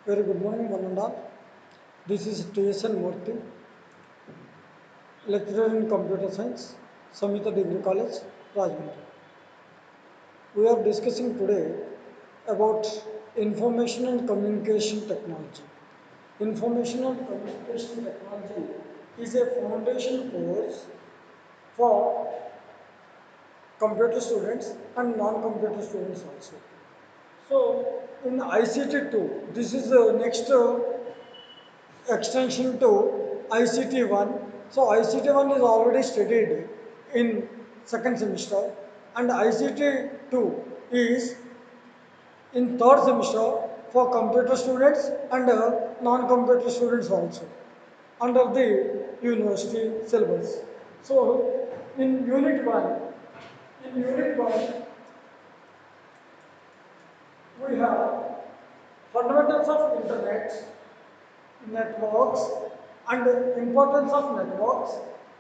Very good morning, one and all. This is TSN Murthy, lecturer in computer science, Samhita Degree College, Rajahmundry. We are discussing today about information and communication technology. Information and communication technology is a foundation course for computer students and non-computer students also. So in ICT 2, this is the next extension to ICT 1. So ICT 1 is already studied in second semester and ICT 2 is in third semester for computer students and non-computer students also under the university syllabus. So in unit 1 we have fundamentals of internet, networks and importance of networks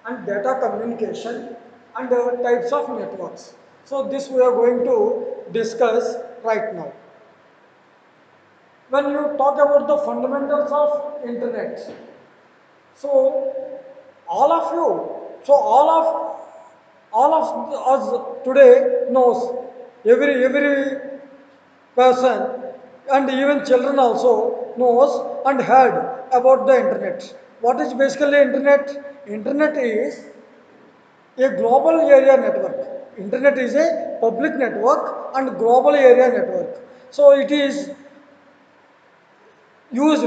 and data communication and types of networks. So this we are going to discuss right now. When you talk about the fundamentals of internet, so all of you, so all of us today knows every person and even children also knows and heard about the internet. What is basically internet? Internet is a global area network. Internet is a public network and global area network. So it is used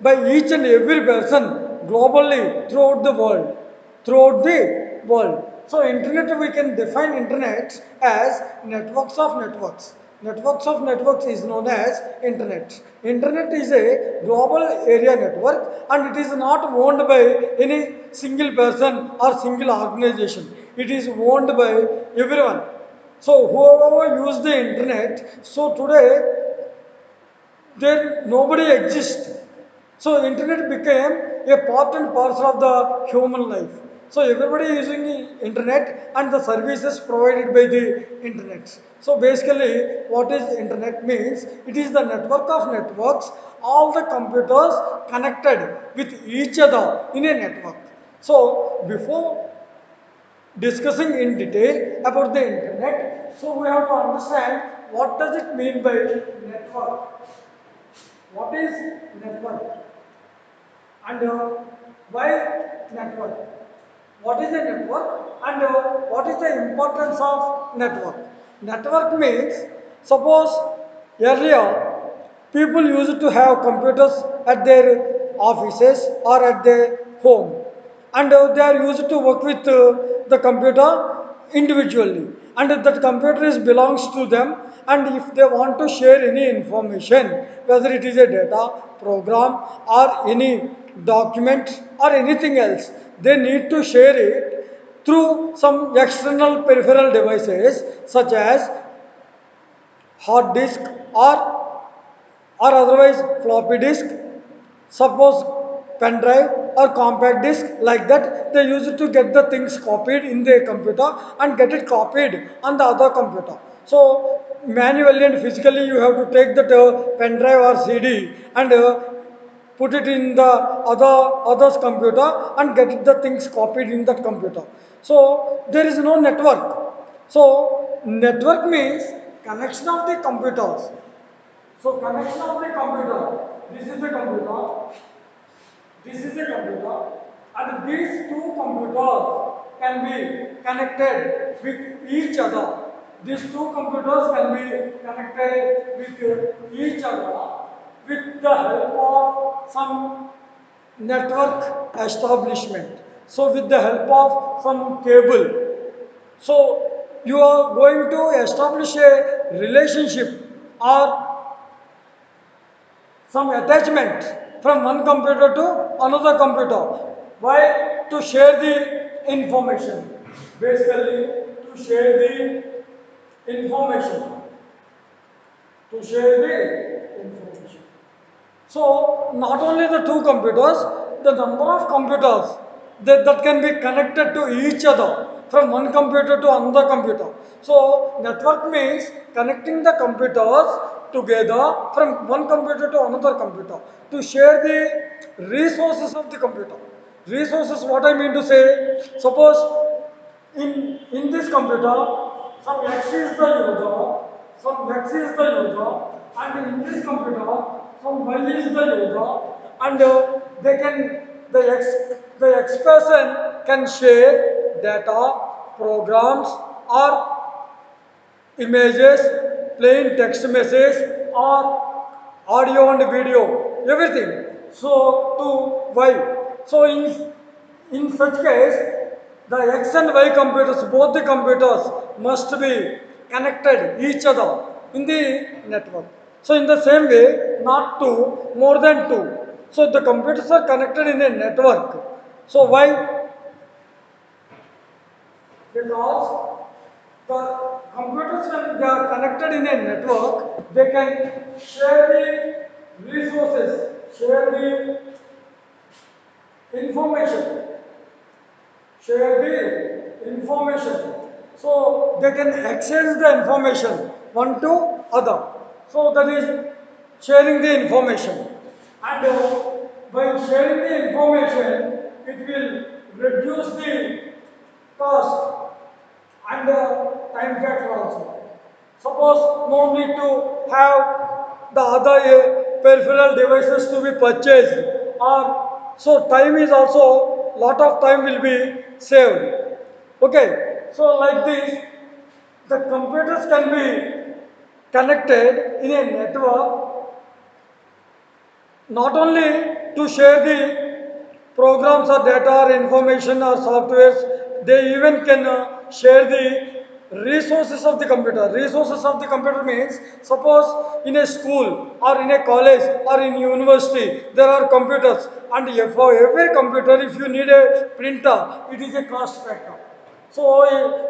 by each and every person globally throughout the world. Throughout the world. So internet, we can define internet as networks of networks. Networks of networks is known as internet. Internet is a global area network and it is not owned by any single person or single organization. It is owned by everyone. So whoever use the internet, so today there nobody exists. So internet became a part and parcel of the human life. So everybody using the internet and the services provided by the internet. So basically what is internet means? It is the network of networks, all the computers connected with each other in a network. So before discussing in detail about the internet, so we have to understand what does it mean by network. What is network and why network? What is a network and what is the importance of network? Network means, suppose earlier people used to have computers at their offices or at their home and they are used to work with the computer individually and that computer is belongs to them, and if they want to share any information, whether it is a data program or any document or anything else, they need to share it through some external peripheral devices such as hard disk or otherwise floppy disk, suppose pen drive or compact disk, like that they use it to get the things copied in the computer and get it copied on the other computer. So manually and physically you have to take that pen drive or CD and put it in the other's computer and get the things copied in that computer. So there is no network. So network means connection of the computers. So connection of the computer. This is the computer. This is a computer, and these two computers can be connected with each other. These two computers can be connected with each other with the help of some network establishment. So with the help of some cable. So you are going to establish a relationship or some attachment from one computer to another computer. Why? To share the information. Basically, to share the information. To share the information. So, not only the two computers, the number of computers that can be connected to each other from one computer to another computer. So, network means connecting the computers together from one computer to another computer to share the resources of the computer. Resources, what I mean to say, suppose in this computer, some X is the user, some X is the user, and in this computer, some Y is the user, and they can the X person can share data, programs, or images, plain text message, or audio and video, everything. So to Y. So in such case, the X and Y computers, both the computers must be connected each other in the network. So in the same way, not two, more than two. So the computers are connected in a network. So why? Because the computers, when they are connected in a network, they can share the resources, share the information, share the information. So they can exchange the information one to other. So that is sharing the information. And by sharing the information, it will reduce the cost and time factor also. Suppose no need to have the other peripheral devices to be purchased, or so time is also lot of time will be saved. Okay, so like this, the computers can be connected in a network not only to share the programs or data or information or softwares, they even can share the resources of the computer. Resources of the computer means, suppose in a school or in a college or in university, there are computers, and for every computer, if you need a printer, it is a cost factor. So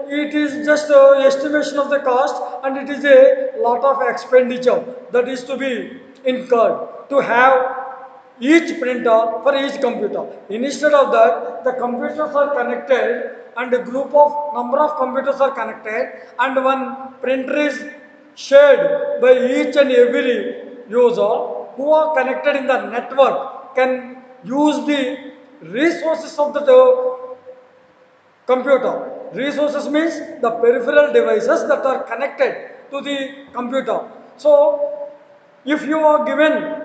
it is just estimation of the cost, and it is a lot of expenditure that is to be incurred to have each printer for each computer. Instead of that, the computers are connected, and a group of number of computers are connected, and one printer is shared by each and every user who are connected in the network can use the resources of the computer. Resources means the peripheral devices that are connected to the computer. So, if you are given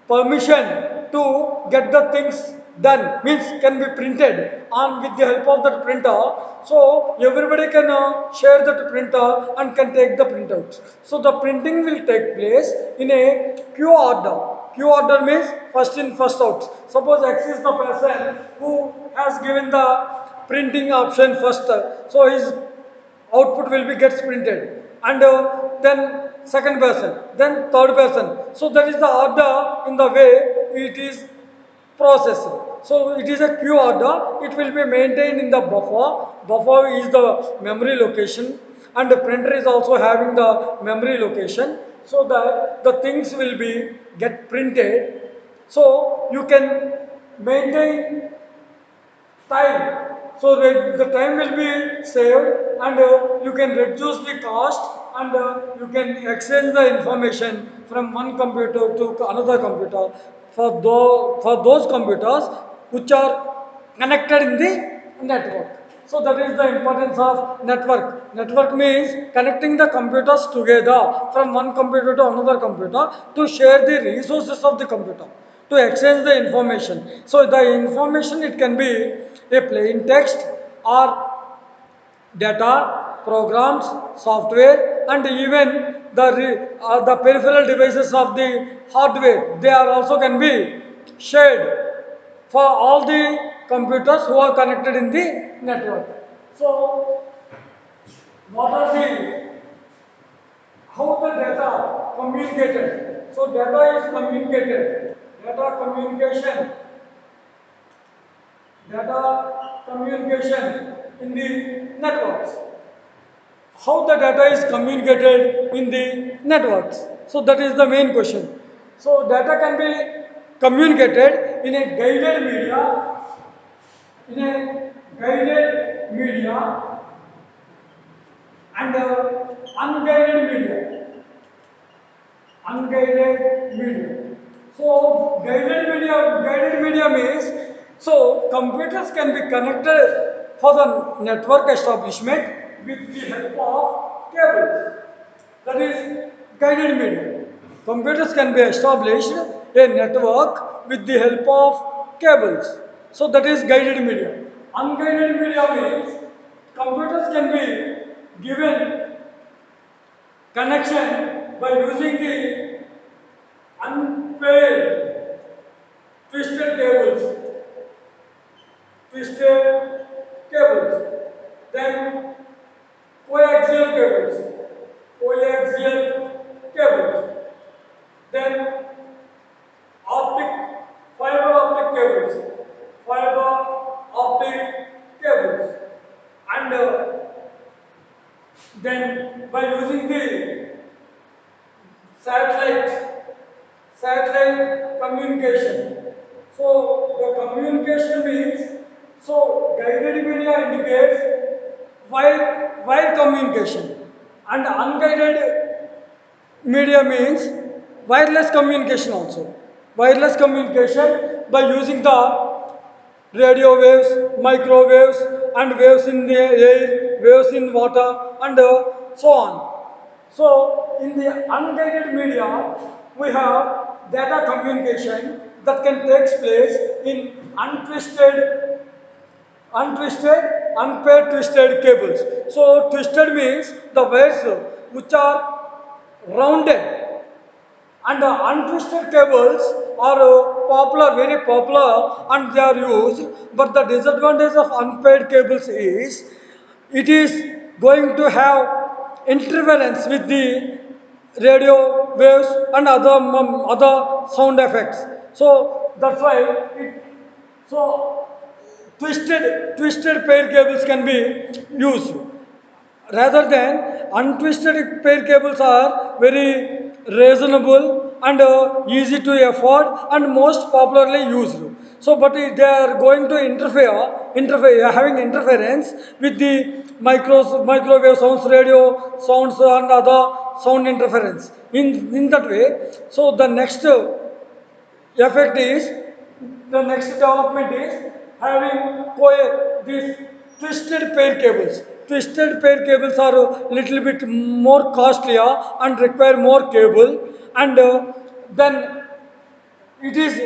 permission to get the things done, means can be printed and with the help of that printer, so everybody can share that printer and can take the printouts. So the printing will take place in a queue order. Queue order means first in first out. Suppose X is the person who has given the printing option first, so his output will be gets printed, and then second person, then third person. So that is the order in the way it is processed. So it is a queue order. It will be maintained in the buffer. Buffer is the memory location, and the printer is also having the memory location, so that the things will be get printed. So you can maintain time. So the time will be saved, and you can reduce the cost, and you can exchange the information from one computer to another computer for those computers which are connected in the network. So that is the importance of network. Network means connecting the computers together from one computer to another computer to share the resources of the computer, to exchange the information. So the information, it can be a plain text or data, programs, software, and even the peripheral devices of the hardware. They are also can be shared for all the computers who are connected in the network. So what are the how the data communicated? So data is communicated. Data communication in the networks. How the data is communicated in the networks? So that is the main question. So data can be communicated in a guided media and unguided media. unguided media. So guided media means so computers can be connected for the network establishment with the help of cables. That is guided media. Computers can be established a network with the help of cables. So that is guided media. Unguided media means computers can be given connection by using the unpaired twisted twisted cables, then coaxial cables, coaxial cables, then optic optic cables, fiber optic cables, and then by using the satellite satellite communication. So the communication means so guided media indicates wire communication and unguided media means wireless communication also. Wireless communication by using the radio waves, microwaves, and waves in the air, waves in water, and so on. So, in the unguided media, we have data communication that can take place in unpaired twisted cables. So, twisted means the wires which are rounded and untwisted cables are popular, very popular, and they are used. But the disadvantage of unpaired cables is it is going to have interference with the radio waves and other sound effects. So that's why so twisted pair cables can be used rather than untwisted pair cables are very reasonable and easy to afford and most popularly used. So but they are going to interfere having interference with the microwave sounds, radio sounds, and other sound interference in that way. So the next effect is the next development is having these twisted pair cables. Twisted pair cables are a little bit more costlier and require more cable, and then it is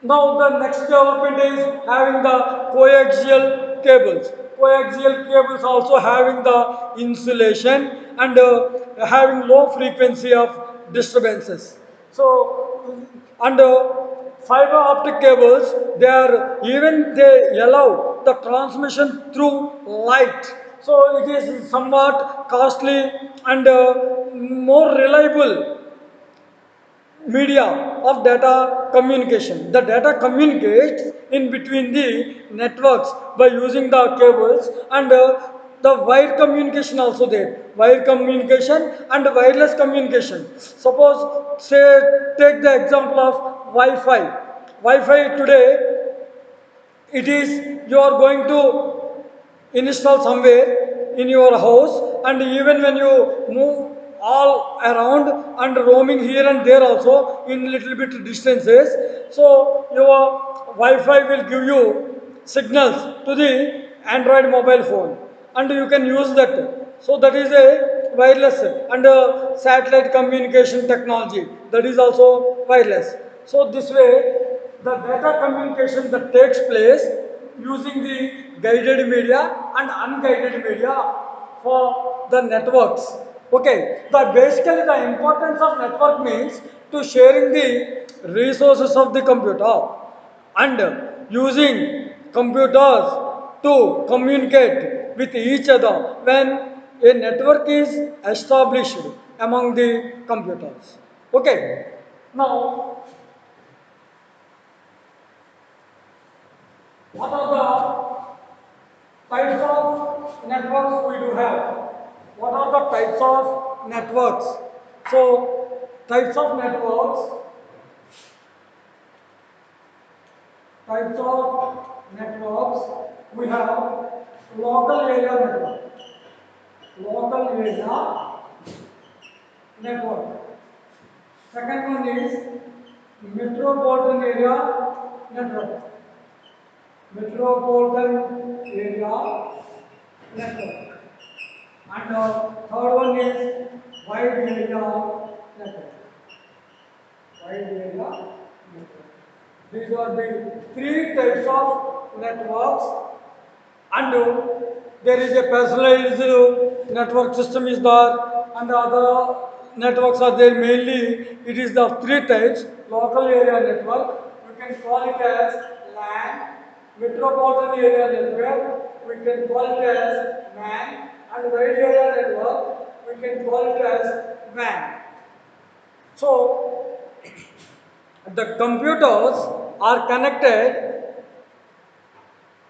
now the next development is having the coaxial cables. Coaxial cables also having the insulation and having low frequency of disturbances. So and fiber optic cables, they are even they allow the transmission through light. So it is somewhat costly and more reliable media of data communication. The data communicates in between the networks by using the cables, and the wire communication also there. Wire communication and wireless communication. Suppose say take the example of Wi-Fi. Wi-Fi today it is you are going to install somewhere in your house, and even when you move all around and roaming here and there also in little bit distances, so your Wi-Fi will give you signals to the Android mobile phone, and you can use that. So that is a wireless and satellite communication technology, that is also wireless. So this way the data communication that takes place using the guided media and unguided media for the networks. Okay, basically the importance of network means to sharing the resources of the computer and using computers to communicate with each other when a network is established among the computers. Okay, now what are the types of networks we do have? What are the types of networks? So, types of networks, we have local area network, local area network. Second one is metropolitan area network. Metropolitan area network. And third one is wide area network. Wide area network. These are the three types of networks, and there is a personalized network system is there, and other networks are there. Mainly it is the three types: local area network, we can call it as LAN; metropolitan area network, we can call it as MAN; and wide area network, we can call it as WAN. So the computers are connected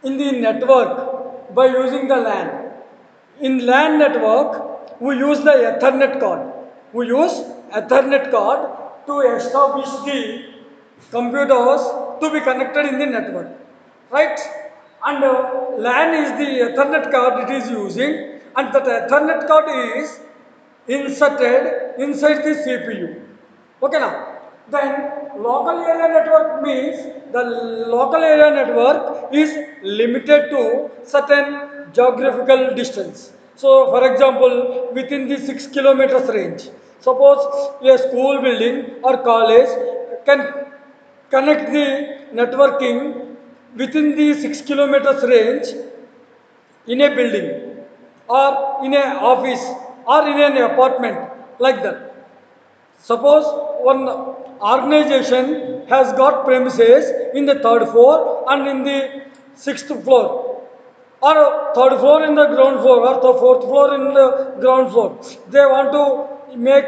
in the network by using the LAN. In LAN network, we use the Ethernet card. We use Ethernet card to establish the computers to be connected in the network, right? And LAN is the Ethernet card it is using, and that Ethernet card is inserted inside the CPU. Okay now. Then local area network means the local area network is limited to certain geographical distance. So for example, within the 6 kilometers range, suppose a school building or college can connect the networking within the 6 kilometers range in a building or in an office or in an apartment, like that. Suppose one organization has got premises in the third floor and in the sixth floor, or third floor in the ground floor, or the fourth floor in the ground floor. They want to make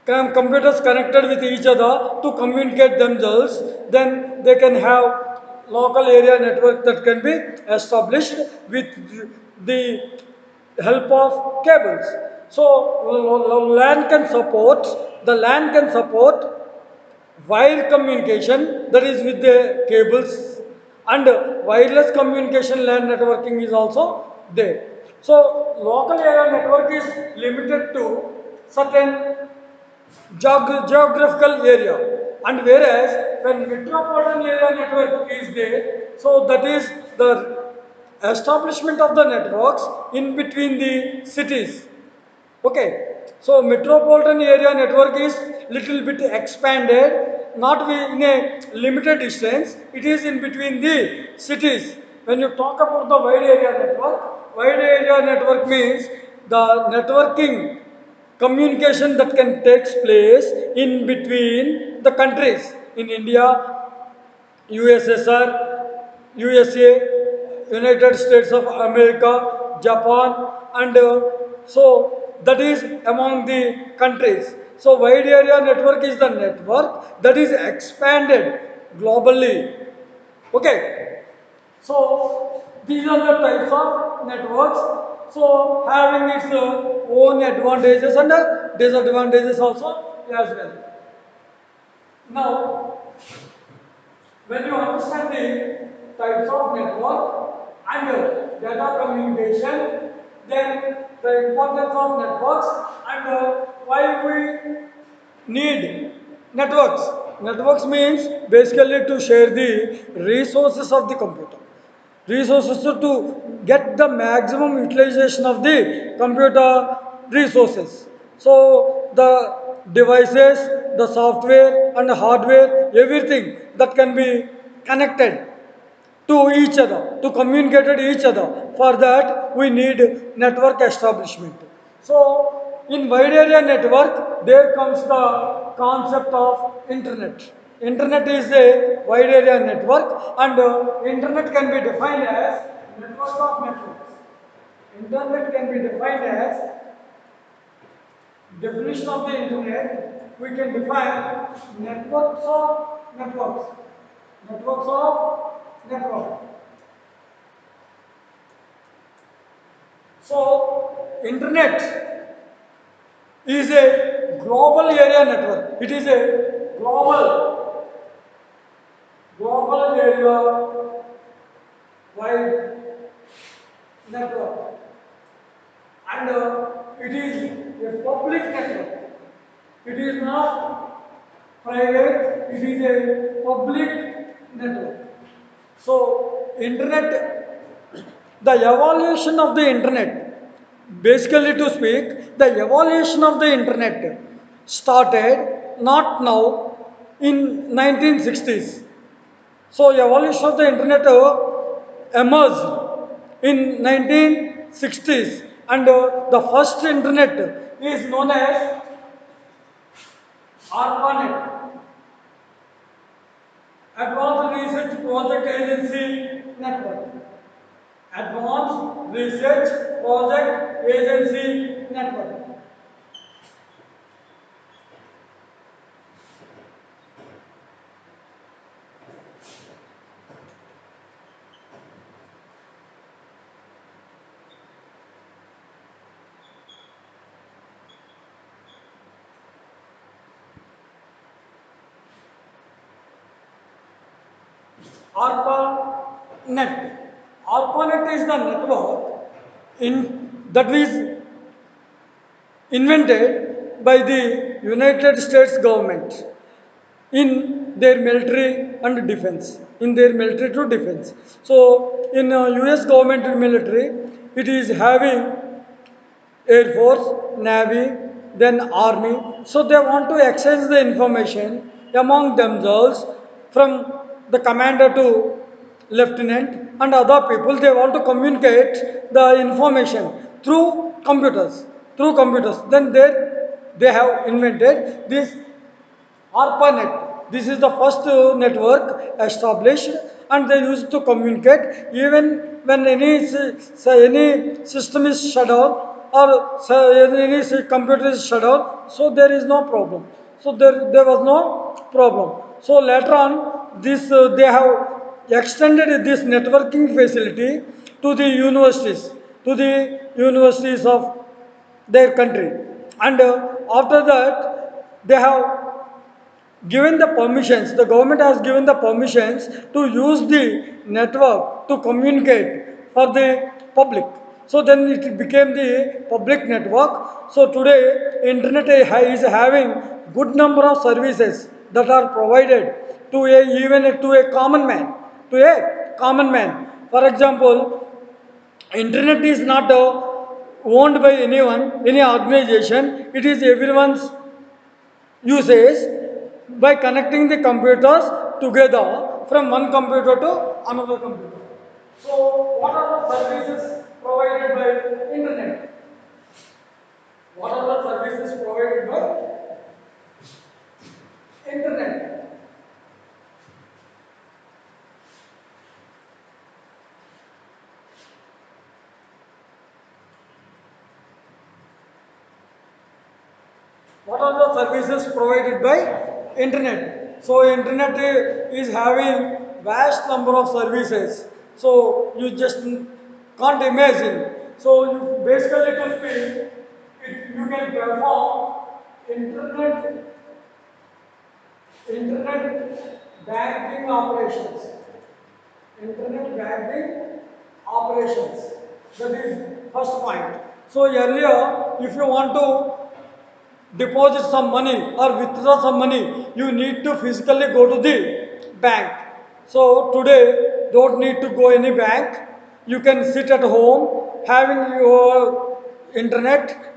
computers connected with each other to communicate themselves, then they can have local area network that can be established with the help of cables. So LAN can support, the LAN can support wire communication, that is with the cables, and wireless communication LAN networking is also there. So local area network is limited to certain geographical area, and whereas when metropolitan area network is there, so that is the establishment of the networks in between the cities. Okay, so metropolitan area network is little bit expanded, not in a limited distance, it is in between the cities. When you talk about the wide area network, wide area network means the networking communication that can take place in between the countries in India, USSR, USA, United States of America, Japan, and so that is among the countries. So wide area network is the network that is expanded globally. Okay, so these are the types of networks. So having its own advantages and disadvantages also as well. Now, when you understand the types of network and data communication, then the importance of networks and why we need networks. Networks means basically to share the resources of the computer. Resources to get the maximum utilization of the computer resources. So the devices, the software and the hardware, everything that can be connected to each other, to communicate with each other. For that, we need network establishment. So, in wide area network, there comes the concept of internet. Internet is a wide area network, and internet can be defined as network of networks. Internet can be defined as definition of the internet. We can define networks of networks. Networks of network. So, internet is a global area network. It is a global area wide network, and it is a public network. It is not private, it is a public network. So, internet, the evolution of the internet, basically to speak, the evolution of the internet started not now in 1960s. So, evolution of the internet emerged in 1960s, and the first internet is known as ARPANET, Advanced Research Project Agency Network. Advanced Research Project Agency Network. ARPANET. ARPANET is the network that is invented by the United States government in their military and defense, in their military to defense. So in US government and military, it is having Air Force, Navy, then Army. So they want to exchange the information among themselves from the commander to lieutenant and other people. They want to communicate the information through computers, through computers. Then they have invented this ARPANET. This is the first network established, and they used to communicate even when any system is shut down, or any computer is shut down. So there is no problem. So there was no problem. So later on, this they have extended this networking facility to the universities of their country, and after that they have given the permissions, the government has given the permissions to use the network to communicate for the public. So then it became the public network. So today internet is having good number of services that are provided to a even to a common man, to a common man. For example, internet is not owned by anyone, any organization. It is everyone's uses by connecting the computers together from one computer to another computer. So, what are the services provided by internet? What are the services provided by internet? What are the services provided by internet? So internet is having vast number of services. So you just can't imagine. So you basically to speak, you can perform internet internet banking operations. Internet banking operations. That is first point. So earlier, if you want to deposit some money or withdraw some money, you need to physically go to the bank. So today, don't need to go any bank. You can sit at home having your internet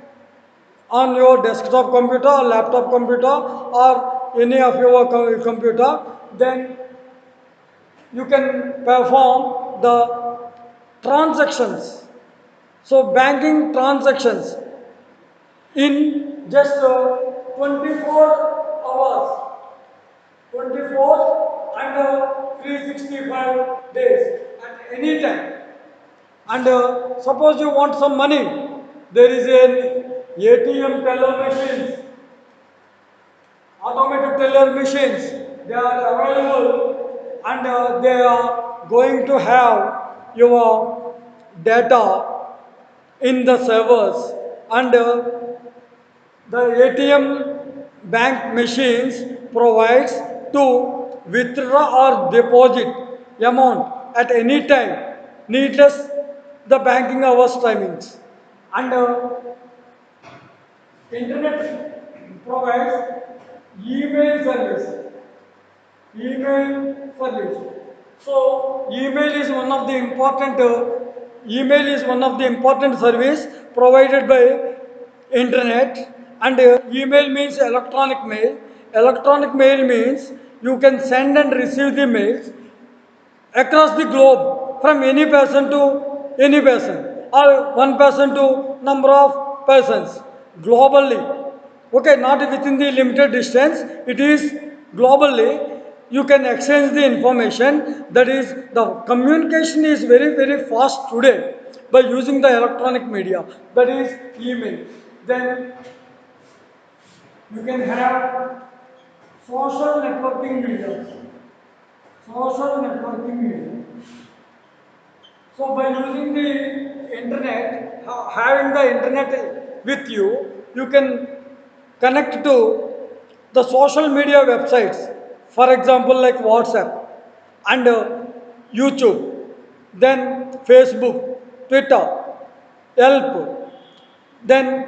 on your desktop computer or laptop computer or any of your computer. Then you can perform the transactions. So banking transactions in just 24 hours, 24 and 365 days at any time. And suppose you want some money, there is an ATM teller machines, automated teller machines, they are available, and they are going to have your data in the servers, and the ATM bank machines provides to withdraw or deposit amount at any time, needless the banking hours timings. And internet provides Email service. Email service. So email is one of the important email is one of the important service provided by internet, and email means electronic mail. Electronic mail means you can send and receive the mails across the globe from any person to any person, or one person to number of persons globally. Okay, not within the limited distance, it is globally. You can exchange the information. That is, the communication is very very fast today by using the electronic media, that is email. Then you can have social networking media. Social networking media. So by using the internet, having the internet with you, you can connect to the social media websites. For example, like WhatsApp and YouTube, then Facebook, Twitter, Yelp, then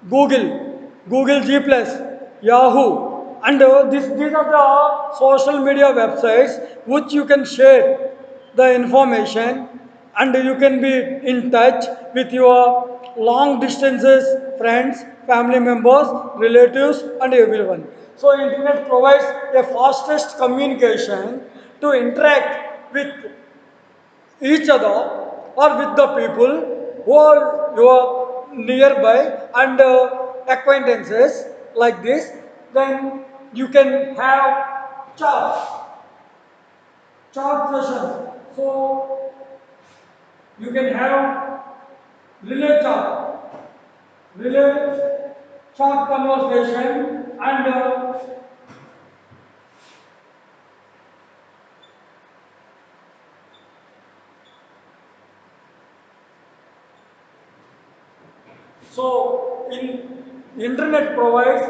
Google G Plus, Yahoo, and these are the social media websites which you can share the information, and you can be in touch with your long distances friends, family members, relatives, and everyone. So internet provides a fastest communication to interact with each other or with the people who are your nearby and acquaintances like this. Then you can have chat sessions. So you can have relay relay chat conversation, and so in internet provides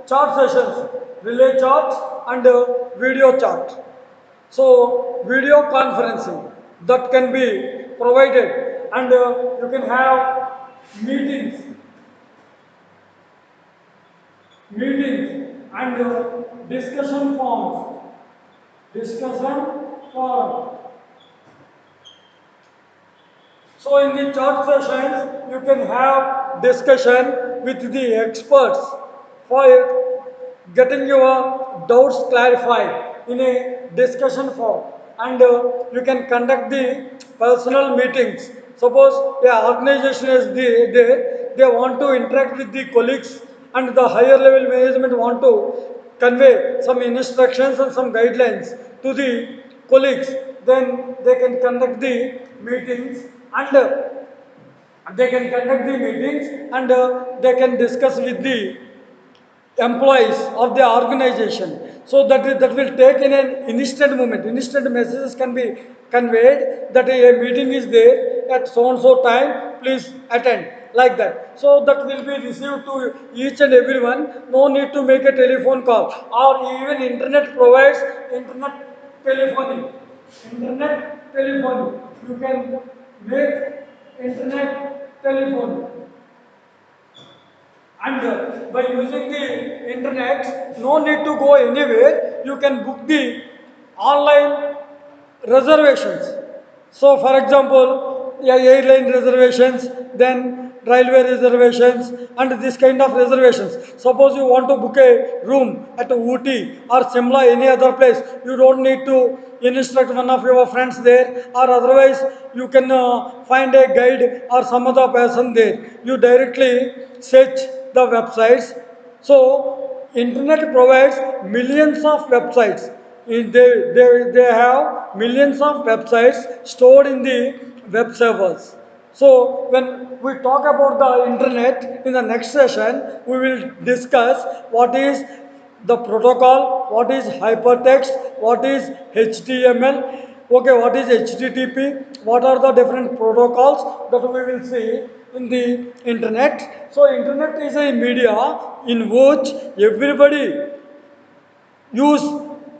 chat sessions, relay chats, and video chat. So video conferencing that can be provided, and you can have meetings, and discussion forums. So in the chat sessions, you can have discussion with the experts for getting your doubts clarified in a discussion form, and you can conduct the personal meetings. Suppose a organization is there, they want to interact with the colleagues, and the higher level management want to convey some instructions and some guidelines to the colleagues. Then they can conduct the meetings, and they can discuss with the employees of the organization. So that will take in an instant moment. Instant messages can be conveyed that a meeting is there at so and so time, please attend, like that. So that will be received to each and everyone. No need to make a telephone call, or even internet provides internet telephony. Internet telephony. You can make internet telephony, and by using the internet, no need to go anywhere. You can book the online reservations. So, for example, yeah, airline reservations, then railway reservations, and this kind of reservations. Suppose you want to book a room at Ooty or Simla, any other place, you don't need to instruct one of your friends there, or otherwise you can find a guide or some other person there. You directly search the websites. So internet provides millions of websites. They have millions of websites stored in the web servers. So when we talk about the internet in the next session, we will discuss what is the protocol, what is hypertext, what is HTML, okay, what is HTTP, what are the different protocols that we will see in the internet. So internet is a media in which everybody use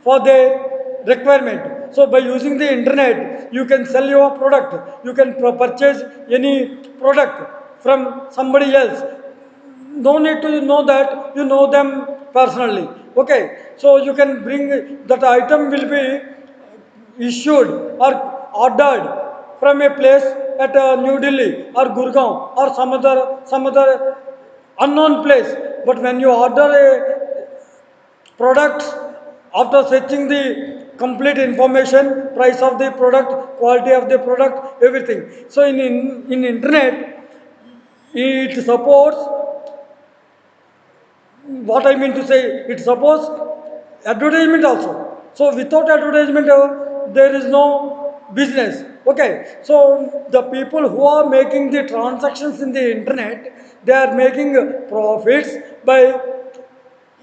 for their requirement. So by using the internet, you can sell your product, you can purchase any product from somebody else no need to know that you know them personally. Okay, so you can bring that item will be issued or ordered from a place at New Delhi or Gurgaon or some other unknown place. But when you order a product, after searching the complete information, price of the product, quality of the product, everything, so in internet it supports, what I mean to say, it supports advertisement also. So without advertisement, there is no business. Okay, so the people who are making the transactions in the internet, they are making profits by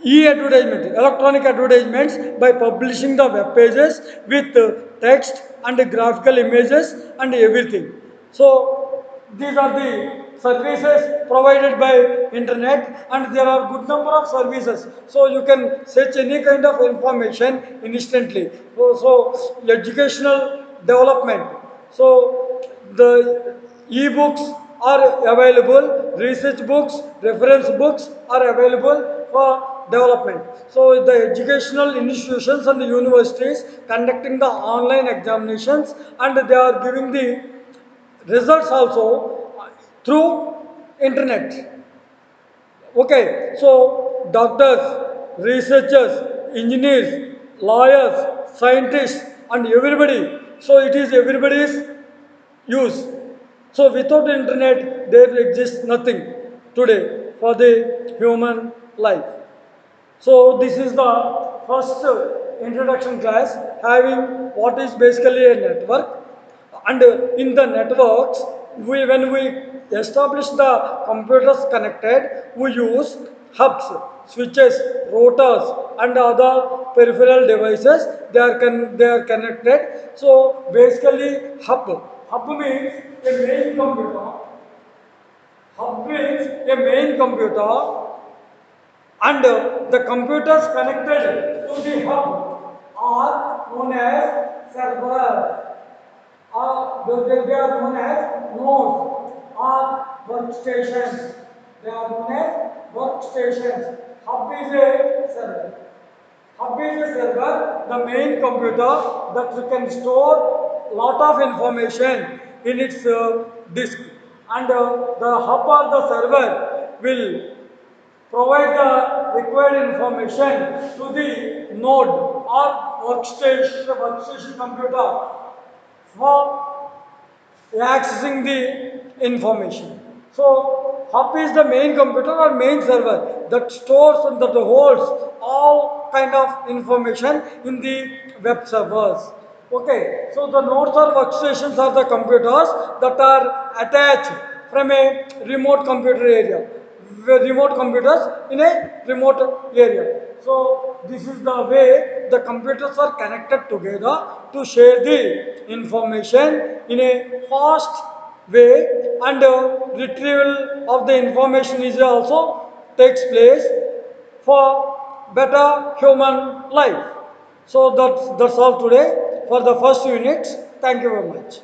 e-advertisement, electronic advertisements, by publishing the web pages with text and graphical images and everything. So these are the services provided by internet, and there are good number of services. So you can search any kind of information instantly. So educational development. So the e-books are available, research books, reference books are available for development. So the educational institutions and the universities conducting the online examinations, and they are giving the results also through internet. Okay, so doctors, researchers, engineers, lawyers, scientists, and everybody. So it is everybody's use. So without internet, there exists nothing today for the human life. So this is the first introduction class having what is basically a network, and in the networks, when we establish the computers connected, we use hubs, switches, routers, and other peripheral devices. They are connected. So basically, hub means a main computer. Hub means a main computer, and the computers connected to the hub are known as server, or they are known as nodes or workstations. They are known as workstations. Hub is a server. Hub is a server, the main computer that can store lot of information in its disk, and the hub or the server will provide the required information to the node or workstation computer for accessing the information. So hub is the main computer or main server that stores and that holds all kind of information in the web servers. Okay, so the nodes or workstations are the computers that are attached from a remote computer area, remote computers in a remote area. So this is the way the computers are connected together to share the information in a fast way, and retrieval of the information is also takes place for better human life. So that's all today for the first unit. Thank you very much.